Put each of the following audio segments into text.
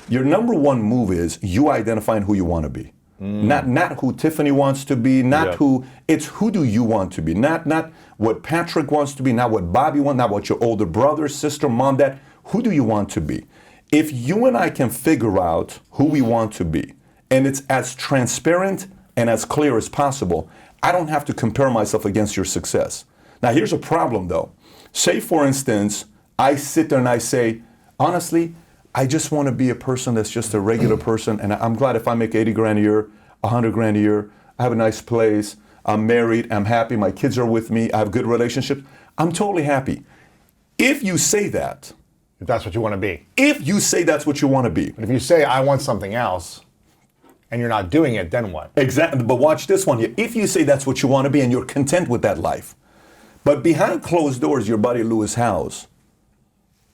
Your number one move is you identifying who you want to be. Not who Tiffany wants to be, it's who do you want to be. Not what Patrick wants to be, not what Bobby wants, not what your older brother, sister, mom, dad. Who do you want to be? If you and I can figure out who we want to be, and it's as transparent and as clear as possible, I don't have to compare myself against your success. Now here's a problem though. Say for instance, I sit there and I say, honestly, I just want to be a person that's just a regular person, and I'm glad if I make 80 grand a year, 100 grand a year, I have a nice place, I'm married, I'm happy, my kids are with me, I have good relationships, I'm totally happy. If you say that, if that's what you want to be. If you say that's what you want to be. But if you say, I want something else, and you're not doing it, then what? Exactly, but watch this one here. If you say that's what you want to be and you're content with that life, but behind closed doors, your buddy Lewis Howes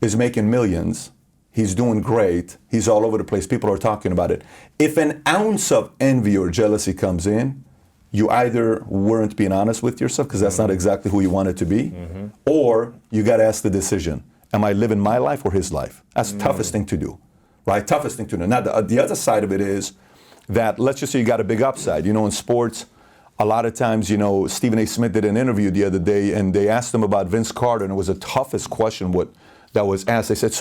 is making millions, he's doing great, he's all over the place, people are talking about it. If an ounce of envy or jealousy comes in, you either weren't being honest with yourself, because that's not exactly who you wanted to be, or you got to ask the decision. Am I living my life or his life? That's the toughest thing to do, right? Toughest thing to do. Now, the other side of it is that, let's just say you got a big upside. You know, in sports, a lot of times, you know, Stephen A. Smith did an interview the other day, and they asked him about Vince Carter, and it was the toughest question that was asked. They said,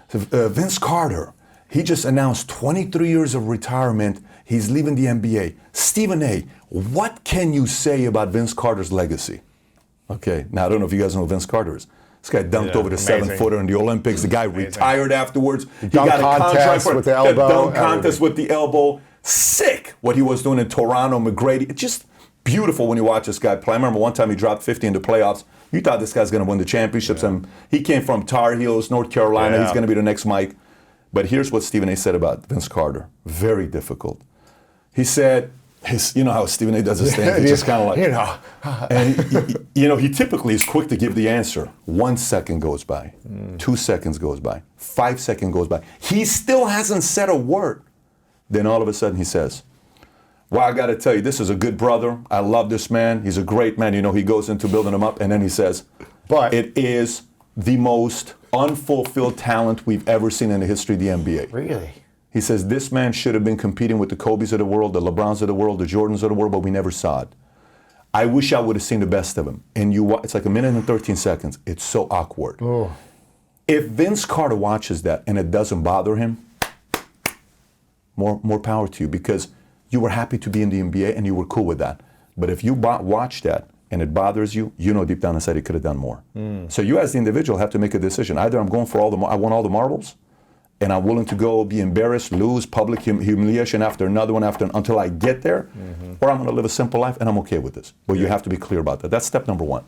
Vince Carter, he just announced 23 years of retirement. He's leaving the NBA. Stephen A., what can you say about Vince Carter's legacy? Okay, now I don't know if you guys know who Vince Carter is. This guy dunked over the 7-footer in the Olympics. The guy retired afterwards. He got a contract with the elbow. Dunk contest with the elbow. Sick what he was doing in Toronto, McGrady. It's just beautiful when you watch this guy play. I remember one time he dropped 50 in the playoffs. You thought this guy's going to win the championships. And he came from Tar Heels, North Carolina. He's going to be the next Mike. But here's what Stephen A. said about Vince Carter. Very difficult. He said, you know how Stephen A. does his thing? He's just kind of like, you know. And he typically is quick to give the answer. 1 second goes by. 2 seconds goes by. 5 seconds goes by. He still hasn't said a word. Then all of a sudden he says, well, I got to tell you, this is a good brother. I love this man. He's a great man. You know, he goes into building him up. And then he says, but it is the most unfulfilled talent we've ever seen in the history of the NBA. Really? He says, this man should have been competing with the Kobes of the world, the LeBrons of the world, the Jordans of the world, but we never saw it. I wish I would have seen the best of him. And it's like 1 minute and 13 seconds. It's so awkward. Oh. If Vince Carter watches that and it doesn't bother him, more power to you, because you were happy to be in the NBA and you were cool with that. But if you watch that and it bothers you, you know deep down inside you could have done more. So you as the individual have to make a decision. Either I'm going for I want all the marbles, and I'm willing to go be embarrassed, lose, public humiliation after another one until I get there, or I'm going to live a simple life and I'm okay with this. But you have to be clear about that. That's step number one.